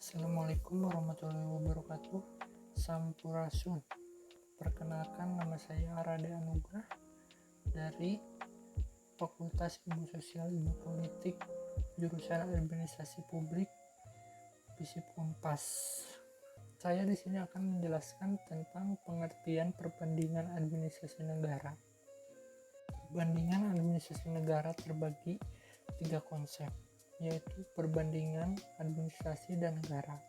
Assalamualaikum warahmatullahi wabarakatuh. Sampurasun. Perkenalkan, nama saya Arade Anugrah dari Fakultas Ilmu Sosial Ilmu Politik, jurusan Administrasi Publik, FISIP Unpas. Saya di sini akan menjelaskan tentang pengertian perbandingan administrasi negara. Perbandingan administrasi negara terbagi 3 konsep, yaitu perbandingan, administrasi, dan negara.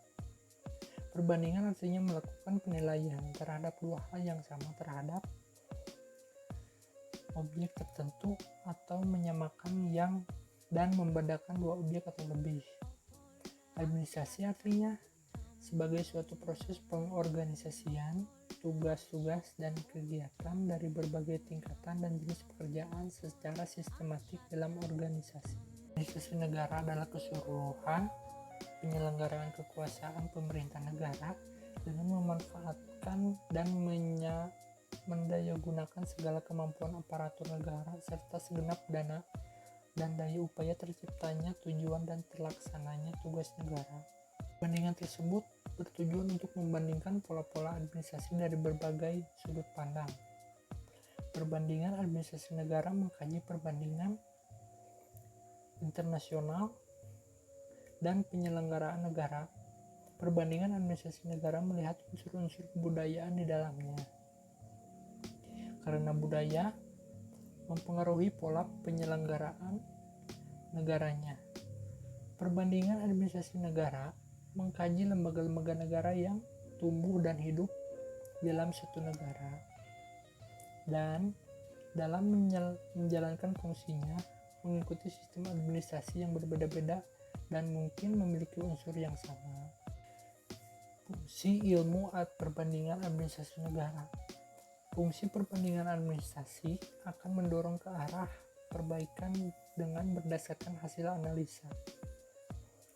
Perbandingan artinya melakukan penilaian terhadap dua hal yang sama terhadap objek tertentu atau menyamakan yang dan membedakan dua objek atau lebih. Administrasi artinya sebagai suatu proses pengorganisasian tugas-tugas dan kegiatan dari berbagai tingkatan dan jenis pekerjaan secara sistematik dalam organisasi. Administrasi negara adalah keseluruhan penyelenggaraan kekuasaan pemerintah negara dengan memanfaatkan dan mendayagunakan segala kemampuan aparatur negara serta segenap dana dan daya upaya terciptanya tujuan dan terlaksananya tugas negara. Perbandingan tersebut bertujuan untuk membandingkan pola-pola administrasi dari berbagai sudut pandang. Perbandingan administrasi negara mengkaji perbandingan internasional dan penyelenggaraan negara. Perbandingan administrasi negara melihat unsur-unsur kebudayaan di dalamnya, karena budaya mempengaruhi pola penyelenggaraan negaranya. Perbandingan administrasi negara mengkaji lembaga-lembaga negara yang tumbuh dan hidup dalam suatu negara dan dalam menjalankan fungsinya mengikuti sistem administrasi yang berbeda-beda dan mungkin memiliki unsur yang sama. Fungsi ilmu perbandingan administrasi negara. Fungsi perbandingan administrasi akan mendorong ke arah perbaikan dengan berdasarkan hasil analisa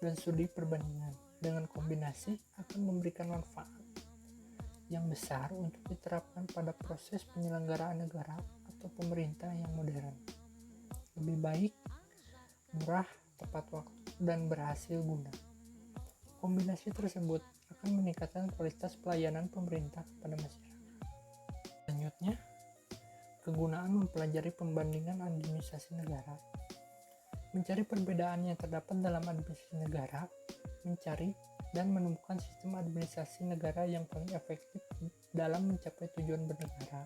dan studi perbandingan. Dengan kombinasi akan memberikan manfaat yang besar untuk diterapkan pada proses penyelenggaraan negara atau pemerintah yang modern. Lebih baik, murah, tepat waktu, dan berhasil guna. Kombinasi tersebut akan meningkatkan kualitas pelayanan pemerintah kepada masyarakat. Selanjutnya, kegunaan mempelajari pembandingan administrasi negara. Mencari perbedaan yang terdapat dalam administrasi negara, mencari dan menemukan sistem administrasi negara yang paling efektif dalam mencapai tujuan bernegara.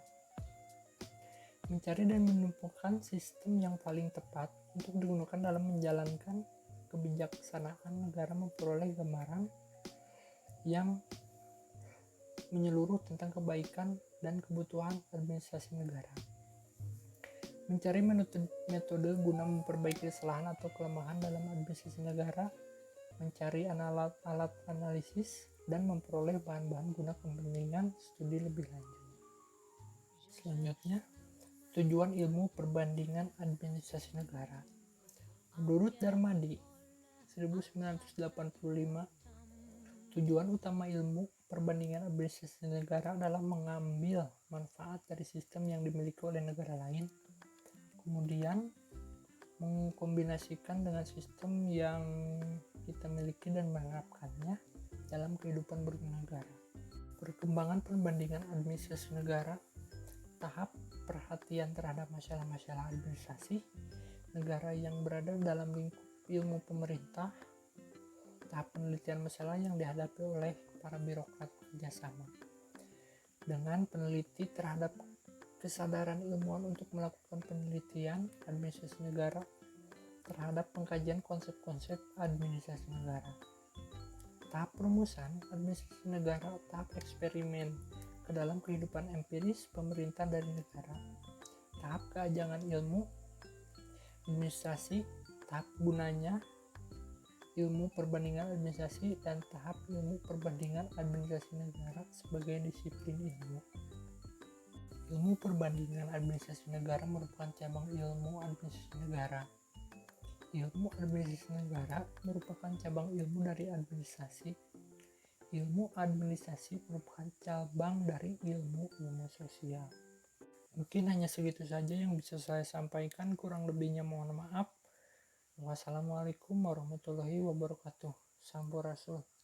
Mencari dan menemukan sistem yang paling tepat untuk digunakan dalam menjalankan kebijaksanaan negara, memperoleh gambaran yang menyeluruh tentang kebaikan dan kebutuhan administrasi negara. Mencari metode guna memperbaiki kesalahan atau kelemahan dalam administrasi negara, mencari alat analisis, dan memperoleh bahan-bahan guna pembandingan studi lebih lanjut. Selanjutnya, tujuan ilmu perbandingan administrasi negara. Menurut Darmadi 1985, tujuan utama ilmu perbandingan administrasi negara adalah mengambil manfaat dari sistem yang dimiliki oleh negara lain, kemudian mengkombinasikan dengan sistem yang kita miliki dan menerapkannya dalam kehidupan bernegara. Perkembangan perbandingan administrasi negara, tahap perhatian terhadap masalah-masalah administrasi negara yang berada dalam lingkup ilmu pemerintah, tahap penelitian masalah yang dihadapi oleh para birokrat kerjasama dengan peneliti terhadap kesadaran ilmuwan untuk melakukan penelitian administrasi negara terhadap pengkajian konsep-konsep administrasi negara. Tahap perumusan administrasi negara, tahap eksperimen ke dalam kehidupan empiris pemerintah dari negara. Tahap keajangan ilmu administrasi, tahap gunanya ilmu perbandingan administrasi, dan tahap ilmu perbandingan administrasi negara sebagai disiplin ilmu. Ilmu perbandingan administrasi negara merupakan cabang ilmu administrasi negara. Ilmu administrasi negara merupakan cabang ilmu dari administrasi. Ilmu administrasi merupakan cabang dari ilmu sosial. Mungkin hanya segitu saja yang bisa saya sampaikan, kurang lebihnya mohon maaf. Wassalamualaikum warahmatullahi wabarakatuh. Sampurasun.